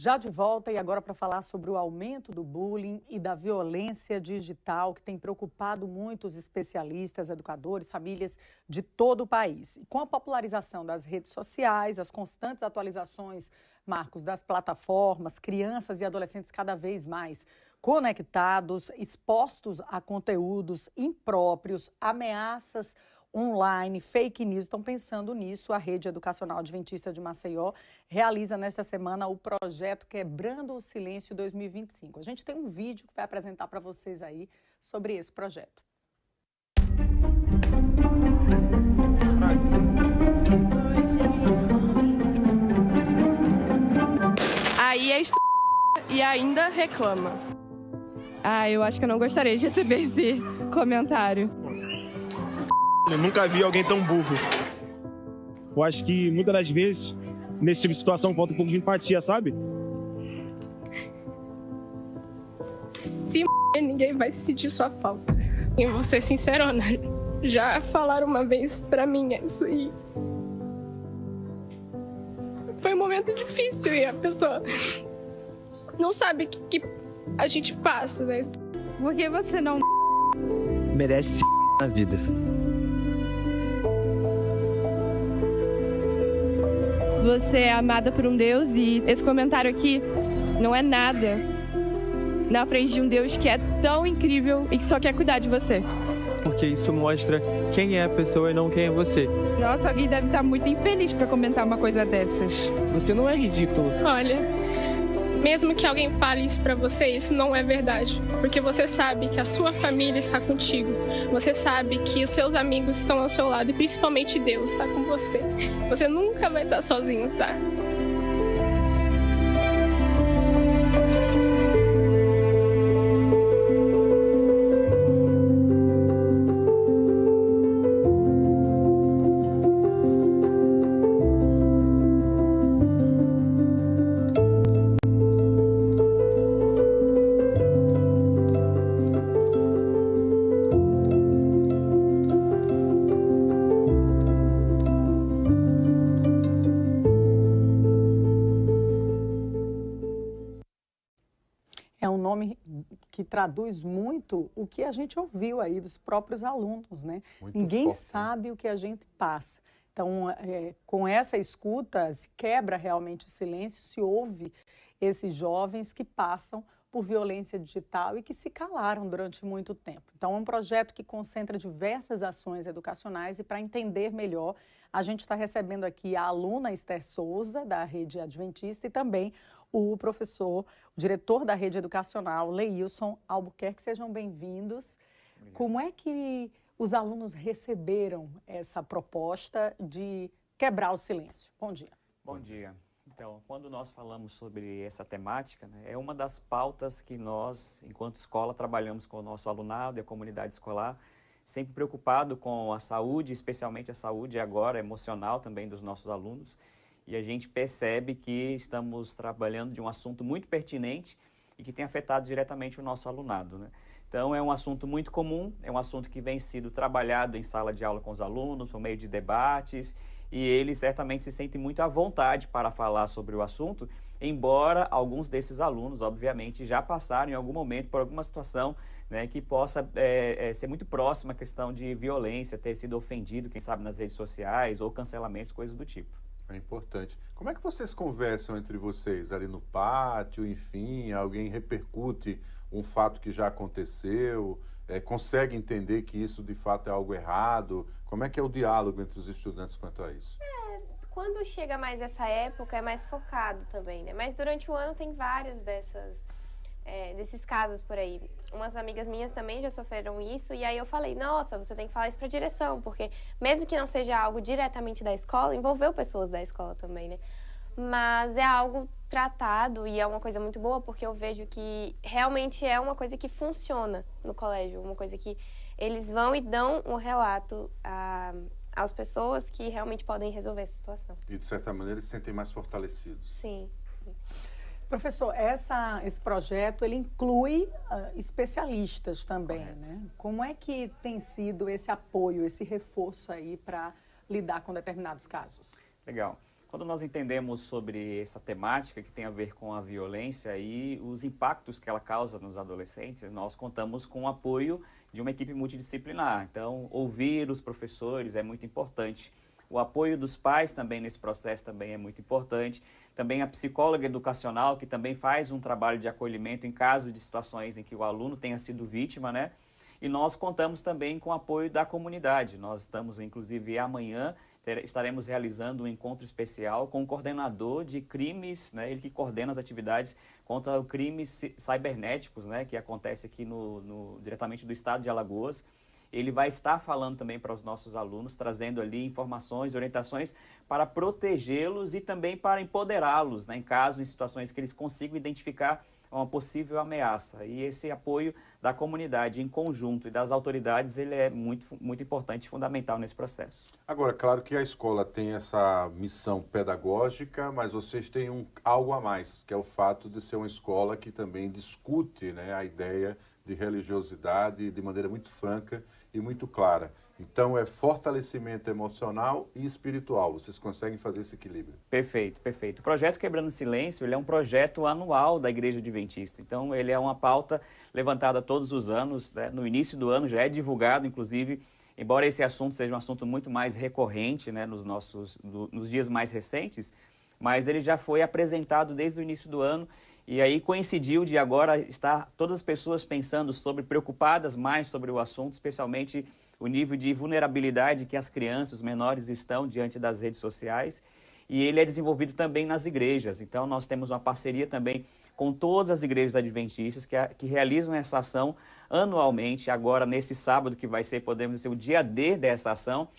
Já de volta e agora para falar sobre o aumento do bullying e da violência digital que tem preocupado muito os especialistas, educadores, famílias de todo o país. E com a popularização das redes sociais, as constantes atualizações, Marcos, das plataformas, crianças e adolescentes cada vez mais conectados, expostos a conteúdos impróprios, ameaças online, fake news, estão pensando nisso. A Rede Educacional Adventista de Maceió realiza nesta semana o projeto Quebrando o Silêncio 2025. A gente tem um vídeo que vai apresentar para vocês aí sobre esse projeto. Aí é e ainda reclama. Eu acho que eu não gostaria de receber esse comentário. Eu nunca vi alguém tão burro. Eu acho que muitas das vezes, nesse tipo de situação, falta um pouco de empatia, sabe? Se ninguém vai sentir sua falta. E vou ser sincerona, já falaram uma vez pra mim isso e foi um momento difícil e a pessoa não sabe o que a gente passa, né? Porque você não merece na vida. Você é amada por um Deus e esse comentário aqui não é nada na frente de um Deus que é tão incrível e que só quer cuidar de você. Porque isso mostra quem é a pessoa e não quem é você. Nossa, alguém deve estar muito infeliz para comentar uma coisa dessas. Você não é ridículo. Olha, mesmo que alguém fale isso pra você, isso não é verdade. Porque você sabe que a sua família está contigo. Você sabe que os seus amigos estão ao seu lado e principalmente Deus está com você. Você nunca vai estar sozinho, tá? É um nome que traduz muito o que a gente ouviu aí dos próprios alunos, né? Ninguém sabe o que a gente passa. Então, com essa escuta, se quebra realmente o silêncio, se ouve esses jovens que passam por violência digital e que se calaram durante muito tempo. Então, é um projeto que concentra diversas ações educacionais e para entender melhor, a gente está recebendo aqui a aluna Esther Souza, da Rede Adventista, e também o professor, o diretor da Rede Educacional, Leilson Albuquerque. Sejam bem-vindos. Como é que os alunos receberam essa proposta de quebrar o silêncio? Bom dia. Bom dia. Então, quando nós falamos sobre essa temática, né, é uma das pautas que nós, enquanto escola, trabalhamos com o nosso alunado e a comunidade escolar, sempre preocupado com a saúde, especialmente a saúde agora emocional também dos nossos alunos. E a gente percebe que estamos trabalhando de um assunto muito pertinente e que tem afetado diretamente o nosso alunado, né? Então, é um assunto muito comum, é um assunto que vem sido trabalhado em sala de aula com os alunos, por meio de debates, e eles certamente se sentem muito à vontade para falar sobre o assunto, embora alguns desses alunos, obviamente, já passaram em algum momento por alguma situação, né, que possa ser muito próxima à questão de violência, ter sido ofendido, quem sabe, nas redes sociais, ou cancelamentos, coisas do tipo. É importante. Como é que vocês conversam entre vocês ali no pátio, enfim, alguém repercute um fato que já aconteceu, consegue entender que isso de fato é algo errado? Como é que é o diálogo entre os estudantes quanto a isso? Quando chega mais essa época é mais focado também, né? Mas durante o ano tem vários desses casos por aí. Umas amigas minhas também já sofreram isso e aí eu falei, nossa, você tem que falar isso para a direção, porque mesmo que não seja algo diretamente da escola, envolveu pessoas da escola também, né? Mas é algo tratado e é uma coisa muito boa, porque eu vejo que realmente é uma coisa que funciona no colégio, uma coisa que eles vão e dão um relato às pessoas que realmente podem resolver essa situação. E de certa maneira eles se sentem mais fortalecidos. Sim, sim. Professor, esse projeto, ele inclui especialistas também, Correto. né? Como é que tem sido esse apoio, esse reforço aí para lidar com determinados casos? Legal. Quando nós entendemos sobre essa temática que tem a ver com a violência e os impactos que ela causa nos adolescentes, nós contamos com o apoio de uma equipe multidisciplinar. Então, ouvir os professores é muito importante. O apoio dos pais também nesse processo também é muito importante. Também a psicóloga educacional, que também faz um trabalho de acolhimento em caso de situações em que o aluno tenha sido vítima, né? E nós contamos também com o apoio da comunidade. Nós estamos, inclusive, amanhã, estaremos realizando um encontro especial com o coordenador de crimes, né? Ele que coordena as atividades contra os crimes cibernéticos, né? Que acontece aqui diretamente do estado de Alagoas. Ele vai estar falando também para os nossos alunos, trazendo ali informações, orientações para protegê-los e também para empoderá-los, né, em situações que eles consigam identificar uma possível ameaça. E esse apoio da comunidade em conjunto e das autoridades, ele é muito, muito importante e fundamental nesse processo. Agora, claro que a escola tem essa missão pedagógica, mas vocês têm algo a mais, que é o fato de ser uma escola que também discute, né, a ideia de religiosidade de maneira muito franca e muito clara. Então, é fortalecimento emocional e espiritual. Vocês conseguem fazer esse equilíbrio? Perfeito, perfeito. O projeto Quebrando o Silêncio, ele é um projeto anual da Igreja Adventista. Então, ele é uma pauta levantada todos os anos, né? No início do ano já é divulgado, inclusive, embora esse assunto seja um assunto muito mais recorrente, né, nos dias mais recentes, mas ele já foi apresentado desde o início do ano. E aí coincidiu de agora estar todas as pessoas pensando preocupadas mais sobre o assunto, especialmente o nível de vulnerabilidade que as crianças, os menores estão diante das redes sociais. E ele é desenvolvido também nas igrejas. Então, nós temos uma parceria também com todas as igrejas adventistas que realizam essa ação anualmente. Agora, nesse sábado, que vai ser, podemos dizer, o dia D dessa ação,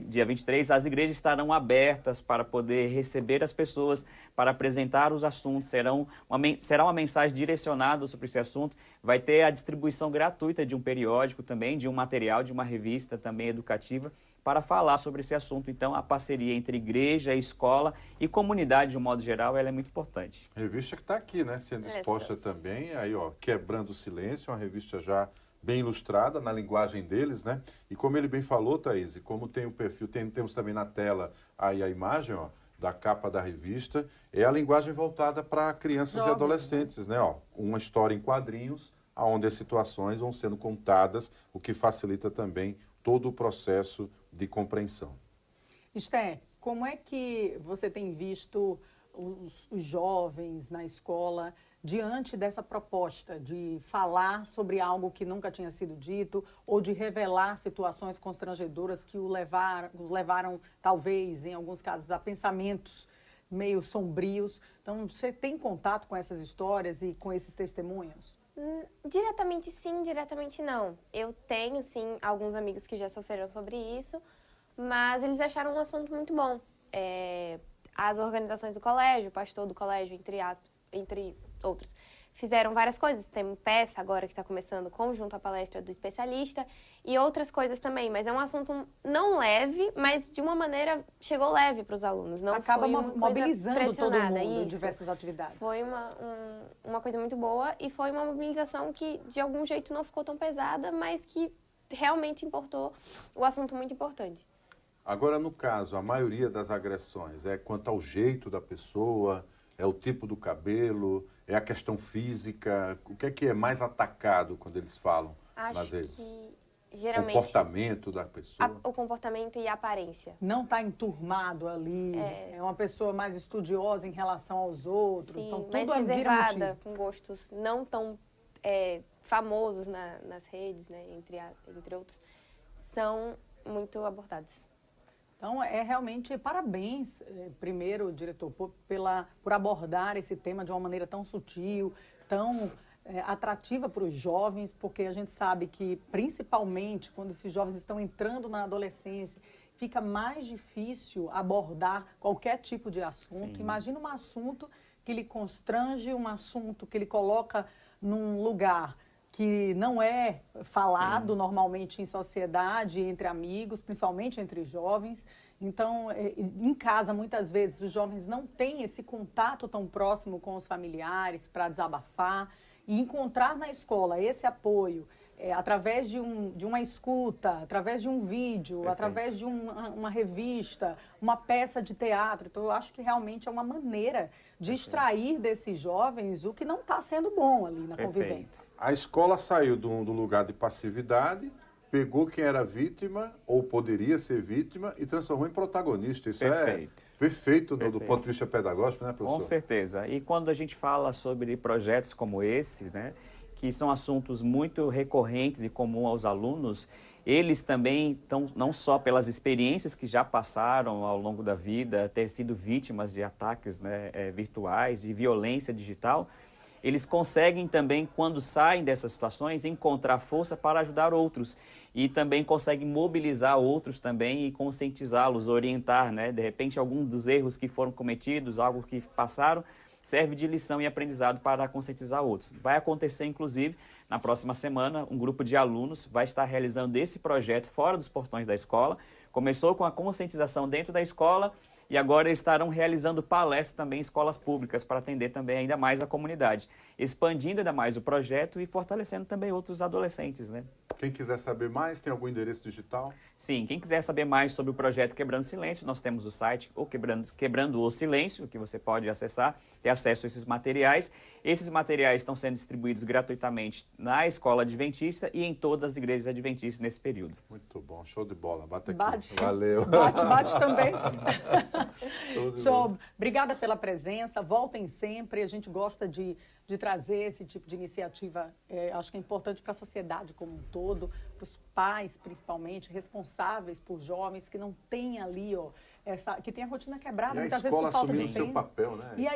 dia 23, as igrejas estarão abertas para poder receber as pessoas, para apresentar os assuntos. Será uma mensagem direcionada sobre esse assunto. Vai ter a distribuição gratuita de um periódico também, de um material, de uma revista também educativa, para falar sobre esse assunto. Então, a parceria entre igreja, escola e comunidade, de um modo geral, ela é muito importante. Revista que está aqui, né? Sendo exposta também, aí, ó, Quebrando o Silêncio, uma revista já bem ilustrada na linguagem deles, né? E como ele bem falou, Thaís, como tem o perfil, temos também na tela aí a imagem, ó, da capa da revista, é a linguagem voltada para crianças e adolescentes, né? Ó, uma história em quadrinhos, onde as situações vão sendo contadas, o que facilita também todo o processo de compreensão. Esté, como é que você tem visto os jovens na escola diante dessa proposta de falar sobre algo que nunca tinha sido dito ou de revelar situações constrangedoras que os levaram, talvez, em alguns casos, a pensamentos meio sombrios? Então, você tem contato com essas histórias e com esses testemunhos? Diretamente sim, diretamente não. Eu tenho, sim, alguns amigos que já sofreram sobre isso, mas eles acharam um assunto muito bom. As organizações do colégio, o pastor do colégio, entre outros, fizeram várias coisas. Tem peça agora que está começando, conjunto à palestra do especialista e outras coisas também. Mas é um assunto não leve, mas de uma maneira chegou leve para os alunos. Não acaba foi uma mobilizando coisa todo mundo isso. em diversas atividades. Foi uma coisa muito boa e foi uma mobilização que de algum jeito não ficou tão pesada, mas que realmente importou o assunto muito importante. Agora, no caso, a maioria das agressões é quanto ao jeito da pessoa, é o tipo do cabelo, é a questão física. O que é mais atacado quando eles falam nas redes? Que, geralmente, o comportamento da pessoa? O comportamento e a aparência. Não está enturmado ali, é uma pessoa mais estudiosa em relação aos outros. Sim, então, tudo mais reservada, com gostos não tão famosos nas redes, né, entre outros, são muito abordados. Então, realmente parabéns, primeiro, diretor, por abordar esse tema de uma maneira tão sutil, tão atrativa para os jovens, porque a gente sabe que, principalmente, quando esses jovens estão entrando na adolescência, fica mais difícil abordar qualquer tipo de assunto. Sim. Imagina um assunto que lhe constrange, um assunto que ele coloca num lugar que não é falado Sim. normalmente em sociedade, entre amigos, principalmente entre jovens. Então, em casa, muitas vezes, os jovens não têm esse contato tão próximo com os familiares para desabafar. E encontrar na escola esse apoio, através de uma escuta, através de um vídeo, Perfeito. através de uma revista, uma peça de teatro. Então, eu acho que realmente é uma maneira de extrair desses jovens o que não está sendo bom ali na convivência. A escola saiu do lugar de passividade, pegou quem era vítima ou poderia ser vítima e transformou em protagonista. Isso é perfeito do ponto de vista pedagógico, né, professor? Com certeza. E quando a gente fala sobre projetos como esse, né, que são assuntos muito recorrentes e comuns aos alunos, eles também estão, não só pelas experiências que já passaram ao longo da vida, ter sido vítimas de ataques, né, virtuais, de violência digital, eles conseguem também, quando saem dessas situações, encontrar força para ajudar outros. E também conseguem mobilizar outros também e conscientizá-los, orientar, né? De repente, algum dos erros que foram cometidos, algo que passaram, serve de lição e aprendizado para conscientizar outros. Vai acontecer, inclusive, na próxima semana, um grupo de alunos vai estar realizando esse projeto fora dos portões da escola. Começou com a conscientização dentro da escola e agora eles estarão realizando palestras também em escolas públicas para atender também ainda mais a comunidade, expandindo ainda mais o projeto e fortalecendo também outros adolescentes, né? Quem quiser saber mais, tem algum endereço digital? Sim, quem quiser saber mais sobre o projeto Quebrando Silêncio, nós temos o site Quebrando o Silêncio, que você pode acessar, ter acesso a esses materiais. Esses materiais estão sendo distribuídos gratuitamente na escola adventista e em todas as igrejas adventistas nesse período. Muito bom, show de bola. Bate aqui. Bate. Valeu. Bate também. Show. Obrigada pela presença, voltem sempre, a gente gosta de trazer esse tipo de iniciativa, acho que é importante para a sociedade como um todo, para os pais principalmente, responsáveis por jovens que não têm ali, que tem a rotina quebrada, muitas vezes por falta de tempo. Seu papel, né? E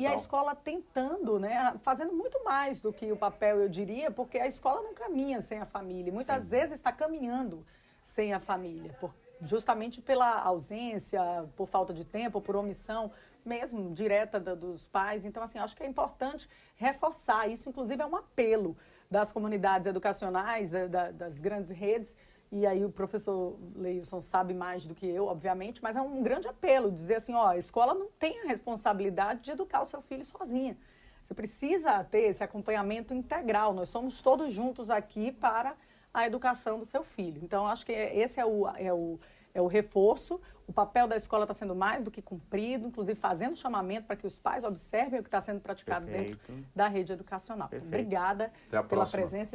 a escola tentando, né, fazendo muito mais do que o papel, eu diria, porque a escola não caminha sem a família, muitas vezes está caminhando sem a família, justamente pela ausência, por falta de tempo, por omissão mesmo direta dos pais. Então, assim, acho que é importante reforçar isso. Inclusive, é um apelo das comunidades educacionais, das grandes redes. E aí o professor Leilson sabe mais do que eu, obviamente, mas é um grande apelo, dizer assim, a escola não tem a responsabilidade de educar o seu filho sozinha. Você precisa ter esse acompanhamento integral. Nós somos todos juntos aqui para a educação do seu filho. Então, acho que esse é o reforço. O papel da escola está sendo mais do que cumprido, inclusive fazendo chamamento para que os pais observem o que está sendo praticado dentro da rede educacional. Obrigada pela presença.